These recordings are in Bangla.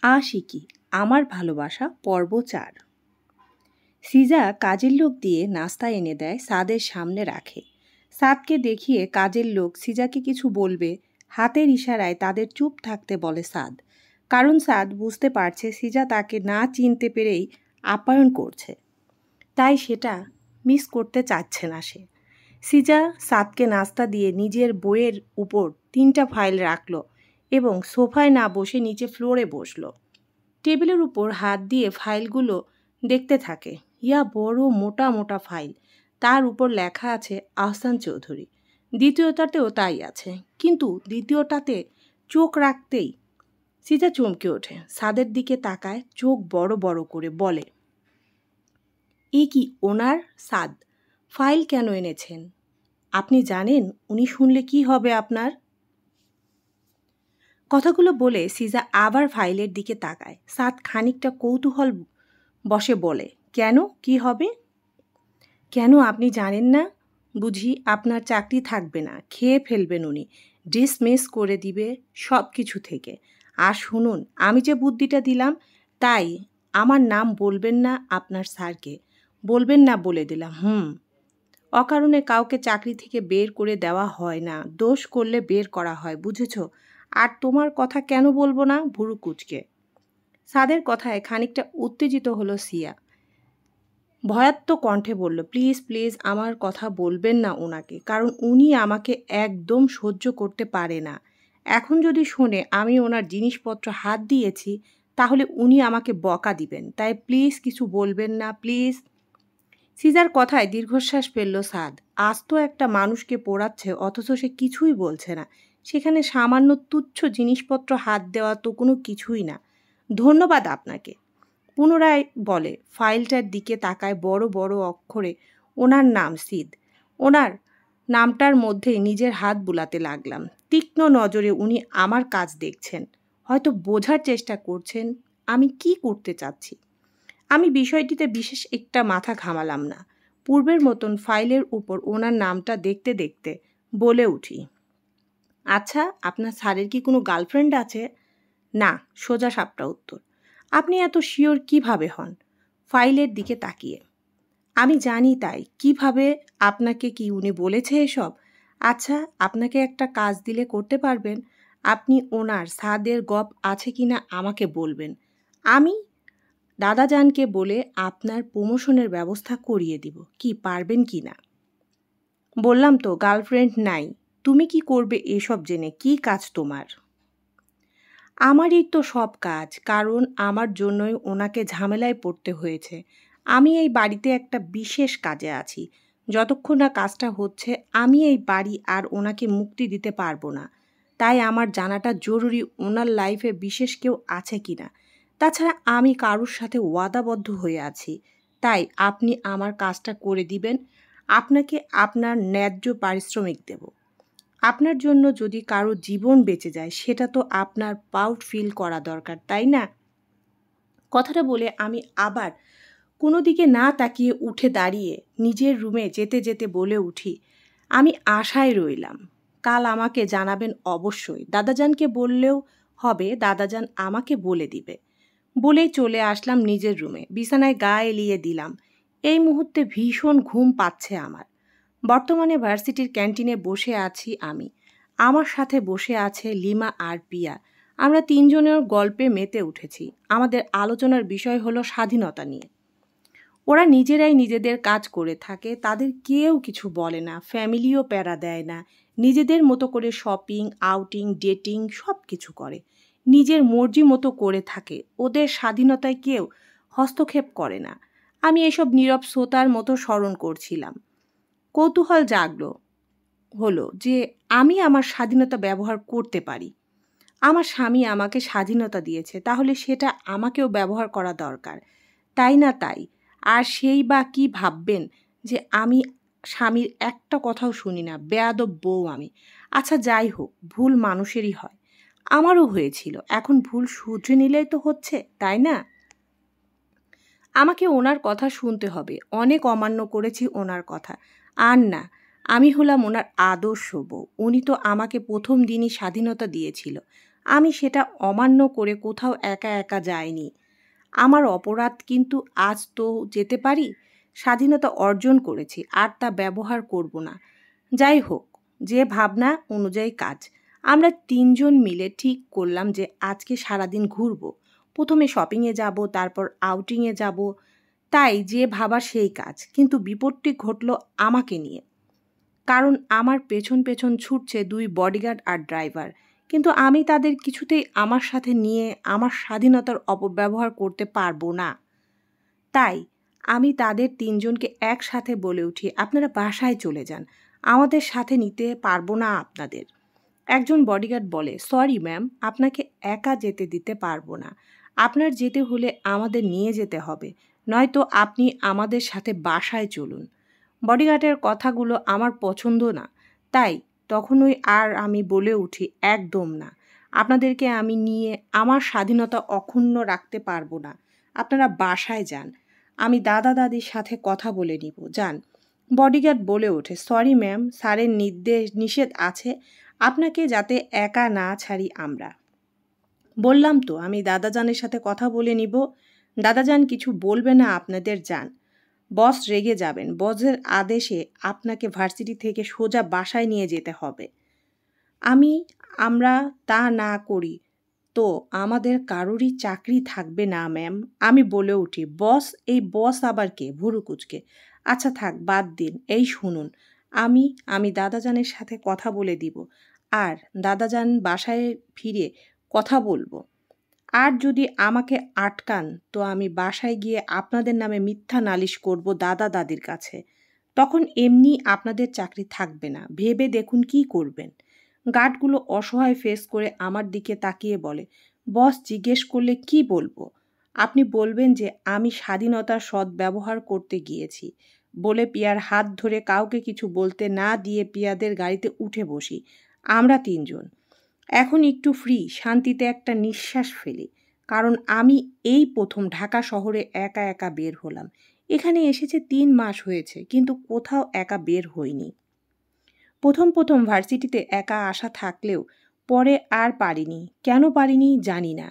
আশিকি আমার ভালোবাসা পর্ব ৪। সিজা কাজের লোক দিয়ে নাস্তা এনে দেয়, সাদের সামনে রাখে। সাদকে দেখিয়ে কাজের লোক সিজাকে কিছু বলবে, হাতের ইশারায় তাদের চুপ থাকতে বলে সাদ। কারণ সাদ বুঝতে পারছে সিজা তাকে না চিনতে পেরেই আপ্যায়ন করছে, তাই সেটা মিস করতে চাচ্ছে না সে। সিজা সাদকে নাস্তা দিয়ে নিজের বইয়ের উপর ৩টা ফাইল রাখল এবং সোফায় না বসে নিচে ফ্লোরে বসল। টেবিলের উপর হাত দিয়ে ফাইলগুলো দেখতে থাকে। ইয়া বড় মোটা মোটা ফাইল, তার উপর লেখা আছে আহসান চৌধুরী। দ্বিতীয়টাতেও তাই আছে, কিন্তু দ্বিতীয়টাতে চোখ রাখতেই সিজা চমকে ওঠে, সাদের দিকে তাকায়, চোখ বড় বড় করে বলে, এ কি ওনার? সাদ, ফাইল কেন এনেছেন? আপনি জানেন উনি শুনলে কি হবে আপনার? কথাগুলো বলে সিজা আবার ফাইলের দিকে তাকায়। সাদ খানিকটা কৌতূহল বসে বলে, কেন, কি হবে? কেন আপনি জানেন না? বুঝি আপনার চাকরি থাকবে না, খেয়ে ফেলবেন উনি, ডিসমিস করে দিবে সব কিছু থেকে। আর শুনুন, আমি যে বুদ্ধিটা দিলাম, তাই আমার নাম বলবেন না আপনার স্যারকে, বলবেন না বলে দিলাম। অকারণে কাউকে চাকরি থেকে বের করে দেওয়া হয় না, দোষ করলে বের করা হয়, বুঝেছ? আর তোমার কথা কেন বলবো না? ভুরু কুচকে সাদের কথায় খানিকটা উত্তেজিত হলো সিয়া। ভয়াত্ম কণ্ঠে বলল, প্লিজ প্লিজ আমার কথা বলবেন না ওনাকে, কারণ উনি আমাকে একদম সহ্য করতে পারে না। এখন যদি শোনে আমি ওনার জিনিসপত্র হাত দিয়েছি, তাহলে উনি আমাকে বকা দিবেন, তাই প্লিজ কিছু বলবেন না, প্লিজ। সিজার কথায় দীর্ঘশ্বাস ফেলল সাদ। আস্ত একটা মানুষকে পোড়াচ্ছে, অথচ সে কিছুই বলছে না। সেখানে সামান্য তুচ্ছ জিনিসপত্র হাত দেওয়া তো কোনো কিছুই না। ধন্যবাদ আপনাকে, পুনরায় বলে। ফাইলটার দিকে তাকায়, বড় বড় অক্ষরে ওনার নাম সিদ। ওনার নামটার মধ্যেই নিজের হাত বুলাতে লাগলাম। তীক্ষ্ণ নজরে উনি আমার কাজ দেখছেন, হয়তো বোঝার চেষ্টা করছেন আমি কি করতে চাচ্ছি। আমি বিষয়টিতে বিশেষ একটা মাথা ঘামালাম না। পূর্বের মতন ফাইলের উপর ওনার নামটা দেখতে দেখতে বলে উঠি, আচ্ছা, আপনার স্যারের কি কোনো গার্লফ্রেন্ড আছে? না, সোজা সাপটা উত্তর। আপনি এত শিওর কিভাবে হন? ফাইলের দিকে তাকিয়ে। আমি জানি, তাই। কিভাবে? আপনাকে কি উনি বলেছে এসব? আচ্ছা, আপনাকে একটা কাজ দিলে করতে পারবেন? আপনি ওনার সাদের গপ আছে কিনা আমাকে বলবেন, আমি দাদাজানকে বলে আপনার প্রমোশনের ব্যবস্থা করিয়ে দিব। কি পারবেন কি না? বললাম তো গার্লফ্রেন্ড নাই। তুমি কি করবে এসব জেনে? কি কাজ তোমার? আমারই তো সব কাজ, কারণ আমার জন্যই ওনাকে ঝামেলায় পড়তে হয়েছে। আমি এই বাড়িতে একটা বিশেষ কাজে আছি। যতক্ষণ না কাজটা হচ্ছে, আমি এই বাড়ি আর ওনাকে মুক্তি দিতে পারবো না। তাই আমার জানাটা জরুরি ওনার লাইফে বিশেষ কেউ আছে কি না। তাছাড়া আমি কারোর সাথে ওয়াদাবদ্ধ হয়ে আছি, তাই আপনি আমার কাজটা করে দিবেন। আপনাকে আপনার ন্যায্য পারিশ্রমিক দেব। আপনার জন্য যদি কারো জীবন বেঁচে যায়, সেটা তো আপনার প্রাউড ফিল করা দরকার, তাই না? কথাটা বলে আমি আবার কোনো দিকে না তাকিয়ে উঠে দাঁড়িয়ে নিজের রুমে যেতে যেতে বলে উঠি, আমি আশায় রইলাম। কাল আমাকে জানাবেন অবশ্যই। দাদাজানকে বললেও হবে, দাদাজান আমাকে বলে দিবে। বলেই চলে আসলাম নিজের রুমে, বিছানায় গা এলিয়ে দিলাম। এই মুহূর্তে ভীষণ ঘুম পাচ্ছে আমার। বর্তমানে ভার্সিটির ক্যান্টিনে বসে আছি আমি। আমার সাথে বসে আছে লিমা আর পিয়া। আমরা তিনজনের গল্পে মেতে উঠেছি। আমাদের আলোচনার বিষয় হলো স্বাধীনতা নিয়ে। ওরা নিজেরাই নিজেদের কাজ করে থাকে, তাদের কেউ কিছু বলে না, ফ্যামিলিও প্যারা দেয় না। নিজেদের মতো করে শপিং, আউটিং, ডেটিং সব কিছু করে, নিজের মর্জি মতো করে থাকে। ওদের স্বাধীনতায় কেউ হস্তক্ষেপ করে না। আমি এসব নীরব শ্রোতার মতো স্মরণ করছিলাম। কৌতূহল জাগলো হলো যে আমি আমার স্বাধীনতা ব্যবহার করতে পারি। আমার স্বামী আমাকে স্বাধীনতা দিয়েছে, তাহলে সেটা আমাকেও ব্যবহার করা দরকার, তাই না? তাই। আর সেই বা কি ভাববেন যে আমি স্বামীর একটা কথাও শুনি না, বেয়াদব বউ আমি। আচ্ছা যাই হোক, ভুল মানুষেরই হয়, আমারও হয়েছিল। এখন ভুল শুধরে নিলেই তো হচ্ছে, তাই না? আমাকে ওনার কথা শুনতে হবে। অনেক অমান্য করেছি ওনার কথা। আর না, আমি হলাম ওনার আদর্শ বউ। উনি তো আমাকে প্রথম দিনই স্বাধীনতা দিয়েছিল। আমি সেটা অমান্য করে কোথাও একা একা যাইনি। আমার অপরাধ, কিন্তু আজ তো যেতে পারি। স্বাধীনতা অর্জন করেছি, আর তা ব্যবহার করব না। যাই হোক, যে ভাবনা অনুযায়ী কাজ। আমরা তিনজন মিলে ঠিক করলাম যে আজকে সারাদিন ঘুরব। প্রথমে শপিংয়ে যাব, তারপর আউটিংয়ে যাব। তাই যে ভাবা সেই কাজ, কিন্তু বিপত্তি ঘটল আমাকে নিয়ে। কারণ আমার পেছন পেছন ছুটছে 2 বডিগার্ড আর ড্রাইভার, কিন্তু আমি তাদের কিছুতেই আমার সাথে নিয়ে আমার স্বাধীনতার অপব্যবহার করতে পারবো না। তাই আমি তাদের তিনজনকে একসাথে বলে উঠি, আপনারা বাসায় চলে যান, আমাদের সাথে নিতে পারবো না আপনাদের। একজন বডিগার্ড বলে, সরি ম্যাম, আপনাকে একা যেতে দিতে পারবো না। আপনার যেতে হলে আমাদের নিয়ে যেতে হবে, নয়তো আপনি আমাদের সাথে বাসায় চলুন। বডিগার্ডের কথাগুলো আমার পছন্দ না, তাই তখনই আর আমি বলে উঠি, একদম না, আপনাদেরকে আমি নিয়ে আমার স্বাধীনতা অক্ষুণ্ণ রাখতে পারবো না। আপনারা বাসায় যান, আমি দাদা দাদির সাথে কথা বলে নিব, যান। বডিগার্ড বলে ওঠে, সরি ম্যাম, স্যারের নিষেধ আছে আপনাকে যাতে একা না ছাড়ি আমরা। বললাম তো আমি দাদাজানের সাথে কথা বলে নিব। দাদাজান কিছু বলবে না আপনাদের, যান। বস রেগে যাবেন, বসের আদেশে আপনাকে ভার্সিটি থেকে সোজা বাসায় নিয়ে যেতে হবে। আমরা তা না করি তো আমাদের কারোরই চাকরি থাকবে না ম্যাম। আমি বলে উঠি, বস? এই বস আবার কে? ভুরু কুচকে। আচ্ছা থাক, বাদ দিন। এই শুনুন, আমি দাদাজানের সাথে কথা বলে দিব, আর দাদাজান বাসায় ফিরে কথা বলবো। আর যদি আমাকে আটকান তো আমি বাসায় গিয়ে আপনাদের নামে মিথ্যা নালিশ করব দাদা দাদির কাছে। তখন এমনি আপনাদের চাকরি থাকবে না, ভেবে দেখুন কি করবেন। গার্ডগুলো অসহায় ফেস করে আমার দিকে তাকিয়ে বলে, বস জিজ্ঞেস করলে কি বলবো? আপনি বলবেন যে আমি স্বাধীনতার সদ্ব্যবহার করতে গিয়েছি। বলে পিয়ার হাত ধরে কাউকে কিছু বলতে না দিয়ে পিয়াদের গাড়িতে উঠে বসি। আমরা তিনজন এখন একটু ফ্রি, শান্তিতে একটা নিঃশ্বাস ফেলি। কারণ আমি এই প্রথম ঢাকা শহরে একা একা বের হলাম। এখানে এসেছে 3 মাস হয়েছে, কিন্তু কোথাও একা বের হইনি। প্রথম ভার্সিটিতে একা আসা থাকলেও পরে আর পারিনি। কেন পারিনি জানি না।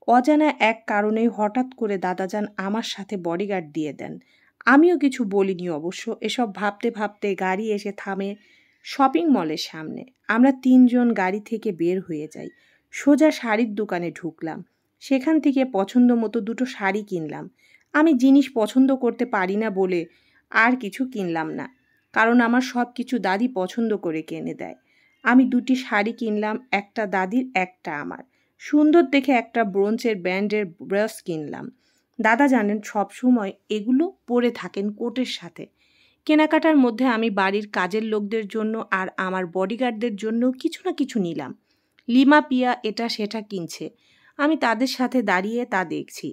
অজানা এক কারণে হঠাৎ করে দাদাজান আমার সাথে বডিগার্ড দিয়ে দেন। আমিও কিছু বলিনি অবশ্য। এসব ভাবতে ভাবতে গাড়ি এসে থামে শপিং মলের সামনে। আমরা তিনজন গাড়ি থেকে বের হয়ে যাই। সোজা শাড়ির দোকানে ঢুকলাম। সেখান থেকে পছন্দ মতো 2টো শাড়ি কিনলাম। আমি জিনিস পছন্দ করতে পারি না বলে আর কিছু কিনলাম না, কারণ আমার সব কিছু দাদি পছন্দ করে কিনে দেয়। আমি 2টি শাড়ি কিনলাম, একটা দাদির একটা আমার। সুন্দর দেখে একটা ব্রোঞ্জের ব্যান্ডের ব্রাশ কিনলাম। দাদা জানেন সবসময় এগুলো পরে থাকেন কোটের সাথে। কেনাকাটার মধ্যে আমি বাড়ির কাজের লোকদের জন্য আর আমার বডিগার্ডদের জন্য কিছু না কিছু নিলাম। লিমা পিয়া এটা সেটা কিনছে, আমি তাদের সাথে দাঁড়িয়ে তা দেখছি।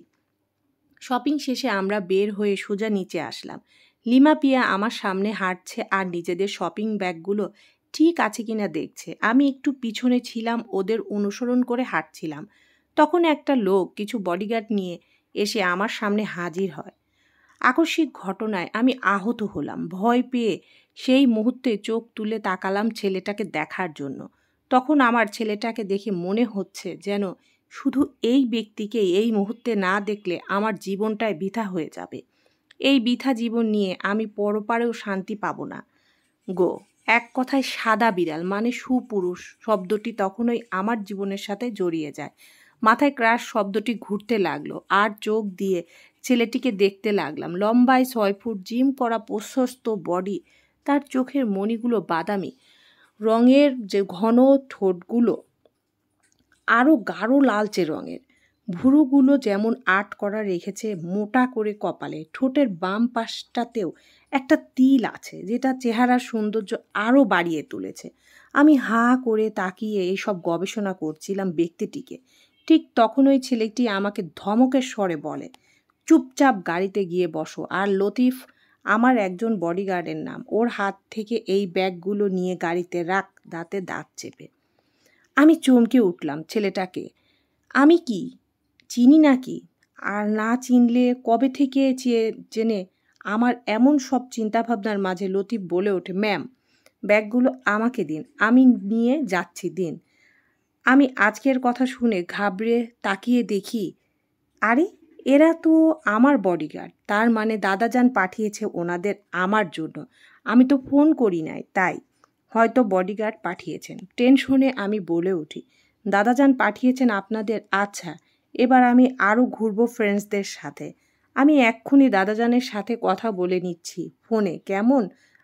শপিং শেষে আমরা বের হয়ে সোজা নিচে আসলাম। লিমা পিয়া আমার সামনে হাঁটছে আর নিজেদের শপিং ব্যাগগুলো ঠিক আছে কিনা দেখছে। আমি একটু পিছনে ছিলাম, ওদের অনুসরণ করে হাঁটছিলাম। তখন একটা লোক কিছু বডিগার্ড নিয়ে এসে আমার সামনে হাজির হয়। আকস্মিক ঘটনায় আমি আহত হলাম। ভয় পেয়ে সেই মুহূর্তে চোখ তুলে তাকালাম ছেলেটাকে দেখার জন্য। তখন আমার ছেলেটাকে দেখে মনে হচ্ছে যেন শুধু এই ব্যক্তিকে এই মুহূর্তে না দেখলে আমার জীবনটাই বৃথা হয়ে যাবে। এই বৃথা জীবন নিয়ে আমি পরপারেও শান্তি পাবো না গো। এক কথায় সাদা বিড়াল মানে সুপুরুষ শব্দটি তখনই আমার জীবনের সাথে জড়িয়ে যায়। মাথায় ক্রাশ শব্দটি ঘুরতে লাগলো, আর চোখ দিয়ে ছেলেটিকে দেখতে লাগলাম। লম্বায় 6 ফুট, জিম করা প্রশস্ত বডি, তার চোখের মণিগুলো বাদামি রঙের, যে ঘন ঠোঁটগুলো আরও গাঢ় লালচে রঙের। ভুরুগুলো যেমন আর্ট করা রেখেছে মোটা করে কপালে। ঠোঁটের বাম পাশটাতেও একটা তিল আছে, যেটা চেহারার সৌন্দর্য আরও বাড়িয়ে তুলেছে। আমি হাঁ করে তাকিয়ে এইসব গবেষণা করছিলাম ব্যক্তিটিকে। ঠিক তখনই ছেলেটি আমাকে ধমকের স্বরে বলে, চুপচাপ গাড়িতে গিয়ে বসো। আর লতিফ আমার একজন বডিগার্ডের নাম, ওর হাত থেকে এই ব্যাগগুলো নিয়ে গাড়িতে রাখ, দাঁতে দাঁত চেপে। আমি চমকে উঠলাম। ছেলেটাকে আমি কি চিনি নাকি? আর না চিনলে কবে থেকে জেনে? আমার এমন সব চিন্তাভাবনার মাঝে লতিফ বলে ওঠে, ম্যাম ব্যাগগুলো আমাকে দিন, আমি নিয়ে যাচ্ছি, দিন। আমি আজকের কথা শুনে ঘাবড়ে তাকিয়ে দেখি, আরে এরা তো আমার বডিগার্ড, তার মানে দাদাজান পাঠিয়েছে ওনাদের আমার জন্য। আমি তো ফোন করি নাই, তাই হয়তো বডিগার্ড পাঠিয়েছেন। টেনশনে আমি বলে উঠি, দাদাজান পাঠিয়েছেন আপনাদের? আচ্ছা, এবার আমি আরও ঘুরবো ফ্রেন্ডসদের সাথে। আমি এক্ষুনি দাদাজানের সাথে কথা বলে নিচ্ছি ফোনে, কেমন?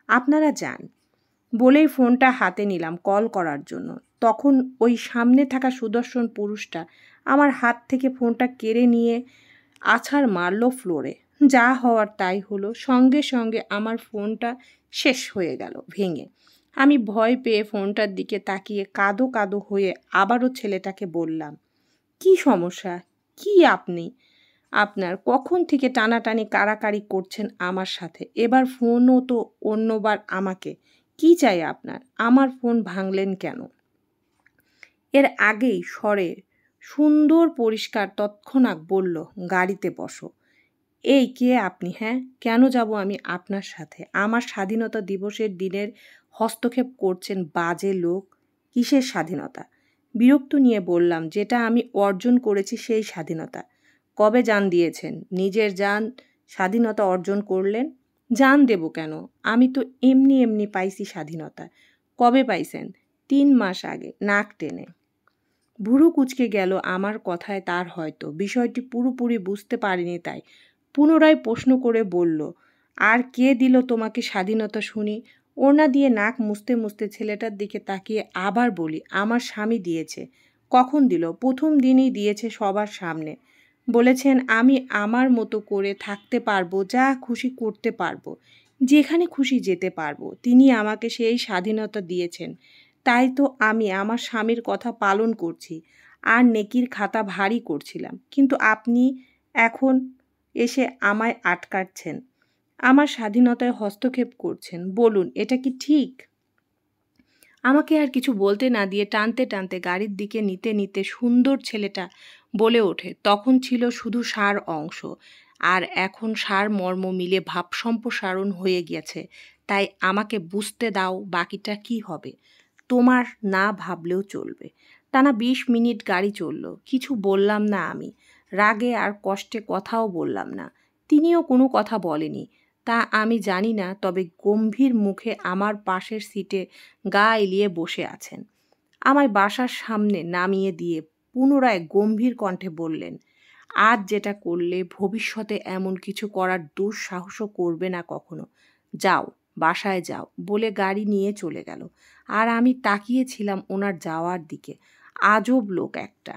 আপনারা যান। বলেই ফোনটা হাতে নিলাম কল করার জন্য। তখন ওই সামনে থাকা সুদর্শন পুরুষটা আমার হাত থেকে ফোনটা কেড়ে নিয়ে আছাড় মারল ফ্লোরে। যা হওয়ার তাই হলো, সঙ্গে সঙ্গে আমার ফোনটা শেষ হয়ে গেল ভেঙে। আমি ভয় পেয়ে ফোনটার দিকে তাকিয়ে কাঁদো কাঁদো হয়ে আবারও ছেলেটাকে বললাম, কি সমস্যা? কি আপনি আপনার কখন থেকে টানাটানি কাড়াকাড়ি করছেন আমার সাথে? এবার ফোনও তো অন্যবার আমাকে। কি চাই আপনার? আমার ফোন ভাঙলেন কেন? এর আগেই স্বরে সুন্দর পরিষ্কার তৎক্ষণাৎ বলল, গাড়িতে বসো। এই কে আপনি? হ্যাঁ, কেন যাব আমি আপনার সাথে? আমার স্বাধীনতা দিবসের দিনের হস্তক্ষেপ করছেন বাজে লোক। কিসের স্বাধীনতা? বিরক্ত নিয়ে বললাম, যেটা আমি অর্জন করেছি সেই স্বাধীনতা। কবে জান দিয়েছেন? নিজের জান স্বাধীনতা অর্জন করলেন? জান দেব কেন? আমি তো এমনি এমনি পাইছি স্বাধীনতা। কবে পাইছেন? 3 মাস আগে। নাক টেনে ভুরু কুঁচকে গেল আমার কথায়। তার হয়তো বিষয়টি পুরোপুরি বুঝতে পারিনি, তাই পুনরায় প্রশ্ন করে বলল, আর কে দিল তোমাকে স্বাধীনতা শুনি? ওড়না দিয়ে নাক মুছতে মুছতে ছেলেটার দিকে তাকিয়ে আবার বলি, আমার স্বামী দিয়েছে। কখন দিল? প্রথম দিনই দিয়েছে, সবার সামনে। বলেছেন আমি আমার মতো করে থাকতে পারবো, যা খুশি করতে পারবো, যেখানে খুশি যেতে পারবো। তিনি আমাকে সেই স্বাধীনতা দিয়েছেন, তাই তো আমি আমার স্বামীর কথা পালন করছি আর নেকির খাতা ভারী করছিলাম। কিন্তু আপনি এখন এসে আমায় আটকাচ্ছেন, আমার স্বাধীনতায় হস্তক্ষেপ করছেন। বলুন, এটা কি ঠিক? আমাকে আর কিছু বলতে না দিয়ে টানতে টানতে গাড়ির দিকে নিতে নিতে সুন্দর ছেলেটা বলে ওঠে, তখন ছিল শুধু সার অংশ, আর এখন সার মর্ম মিলে ভাব সম্প্রসারণ হয়ে গেছে। তাই আমাকে বুঝতে দাও বাকিটা কি হবে। তোমার না ভাবলেও চলবে। টানা 20 মিনিট গাড়ি চলল। কিছু বললাম না আমি। রাগে আর কষ্টে কথাও বললাম না। তিনিও কোনো কথা বলেনি, তা আমি জানি না, তবে গম্ভীর মুখে আমার পাশের সিটে গা এলিয়ে বসে আছেন। আমায় বাসার সামনে নামিয়ে দিয়ে পুনরায় গম্ভীর কণ্ঠে বললেন, আজ যেটা করলে ভবিষ্যতে এমন কিছু করার দুঃসাহসও করবে না কখনো। যাও, বাসায় যাও, বলে গাড়ি নিয়ে চলে গেল। আর আমি তাকিয়েছিলাম ওনার যাওয়ার দিকে। আজব লোক একটা।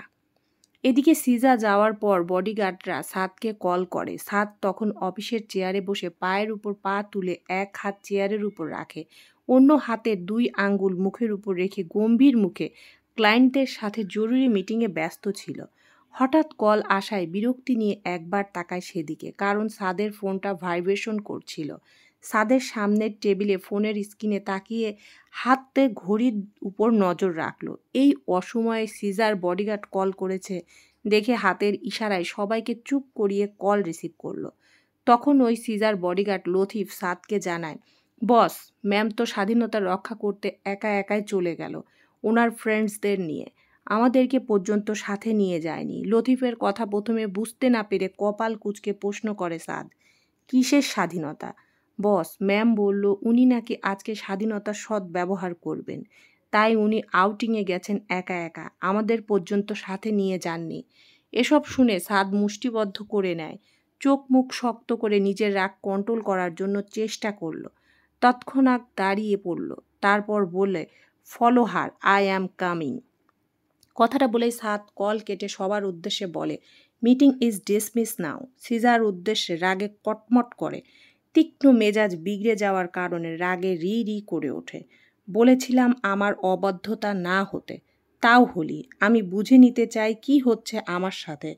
এদিকে সিজা যাওয়ার পর বডিগার্ডরা সাদকে কল করে। সাদ তখন অফিসের চেয়ারে বসে পায়ের উপর পা তুলে এক হাত চেয়ারের উপর রাখে, অন্য হাতের 2 আঙ্গুল মুখের উপর রেখে গম্ভীর মুখে ক্লায়েন্টদের সাথে জরুরি মিটিংয়ে ব্যস্ত ছিল। হঠাৎ কল আসায় বিরক্তি নিয়ে একবার তাকায় সেদিকে, কারণ সাদের ফোনটা ভাইব্রেশন করছিল। সাদের সামনের টেবিলে ফোনের স্ক্রিনে তাকিয়ে হাতে ঘড়ির উপর নজর রাখলো। এই অসময়ে সিজার বডিগার্ড কল করেছে দেখে হাতের ইশারায় সবাইকে চুপ করিয়ে কল রিসিভ করলো। তখন ওই সিজার বডিগার্ড লতিফ সাদকে জানায়, বস, ম্যাম তো স্বাধীনতা রক্ষা করতে একা একাই চলে গেল ওনার ফ্রেন্ডসদের নিয়ে। আমাদেরকে পর্যন্ত সাথে নিয়ে যায়নি। লতিফের কথা প্রথমে বুঝতে না পেরে কপাল কুঁচকে প্রশ্ন করে সাদ, কিসের স্বাধীনতা? বস, ম্যাম বলল উনি নাকি আজকে স্বাধীনতার সৎ ব্যবহার করবেন, তাই উনি আউটিংয়ে গেছেন একা একা, আমাদের পর্যন্ত সাথে নিয়ে যাননি। এসব শুনে সাদ মুষ্টিবদ্ধ করে নেয়, চোখ মুখ শক্ত করে নিজের রাগ কন্ট্রোল করার জন্য চেষ্টা করল। তৎক্ষণাৎ দাঁড়িয়ে পড়ল, তারপর বলে, follow her, I am coming. কথাটা বলেই সাদ কল কেটে সবার উদ্দেশ্যে বলে, মিটিং ইজ ডিসমিস নাও। সিজার উদ্দেশ্যে রাগে কটমট করে। তীক্ষ্ণ মেজাজ বিগড়ে যাওয়ার কারণে রাগে রি রি করে ওঠে। বলেছিলাম আমার অবাধ্যতা না হতে, তাও হলি। আমি বুঝে নিতে চাই কি হচ্ছে আমার সাথে,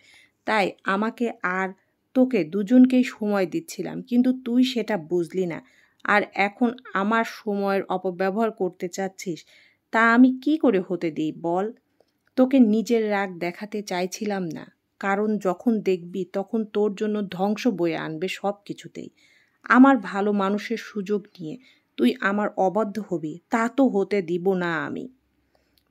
তাই আমাকে আর তোকে দুজনকেই সময় দিচ্ছিলাম, কিন্তু তুই সেটা বুঝলি না। আর এখন আমার সময়ের অপব্যবহার করতে চাচ্ছিস, তা আমি কি করে হতে দিই বল? তোকে নিজের রাগ দেখাতে চাইছিলাম না, কারণ যখন দেখবি তখন তোর জন্য ধ্বংস বয়ে আনবে সব কিছুতেই। আমার ভালো মানুষের সুযোগ নিয়ে তুই আমার অবাধ্য হবি, তা তো হতে দিব না আমি।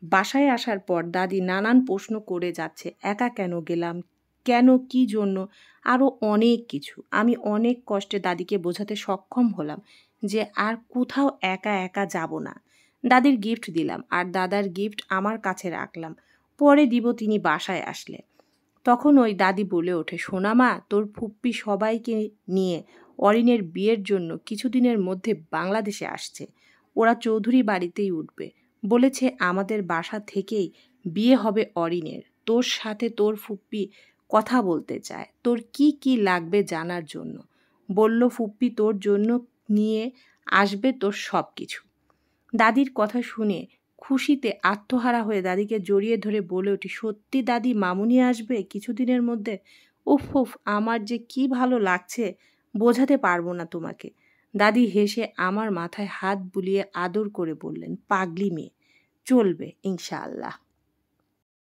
বাসায় আসার পর দাদি নানান প্রশ্ন করে যাচ্ছে, একা কেন গেলাম, কেন, কি জন্য, আরও অনেক কিছু। আমি অনেক কষ্টে দাদিকে বোঝাতে সক্ষম হলাম যে আর কোথাও একা একা যাব না। দাদির গিফট দিলাম আর দাদার গিফট আমার কাছে রাখলাম, পরে দিব তিনি বাসায় আসলে। তখন ওই দাদি বলে ওঠে, সোনা মা, তোর ফুপ্পি সবাইকে নিয়ে অরিনের বিয়ের জন্য কিছুদিনের মধ্যে বাংলাদেশে আসছে। ওরা চৌধুরী বাড়িতেই উঠবে। বলেছে আমাদের বাসা থেকেই বিয়ে হবে অরিনের। তোর সাথে তোর ফুপ্পি কথা বলতে চায়, তোর কি কি লাগবে জানার জন্য। বলল ফুপ্পি তোর জন্য নিয়ে আসবে তোর সব কিছু। দাদির কথা শুনে খুশিতে আত্মহারা হয়ে দাদিকে জড়িয়ে ধরে বলে উঠি, সত্যি দাদি, মামুনি আসবে কিছুদিনের মধ্যে? উফ উফ, আমার যে কি ভালো লাগছে, বোঝাতে পারবো না তোমাকে। দাদি হেসে আমার মাথায় হাত বুলিয়ে আদর করে বললেন, পাগলি মেয়ে, চলবে ইনশাআল্লাহ।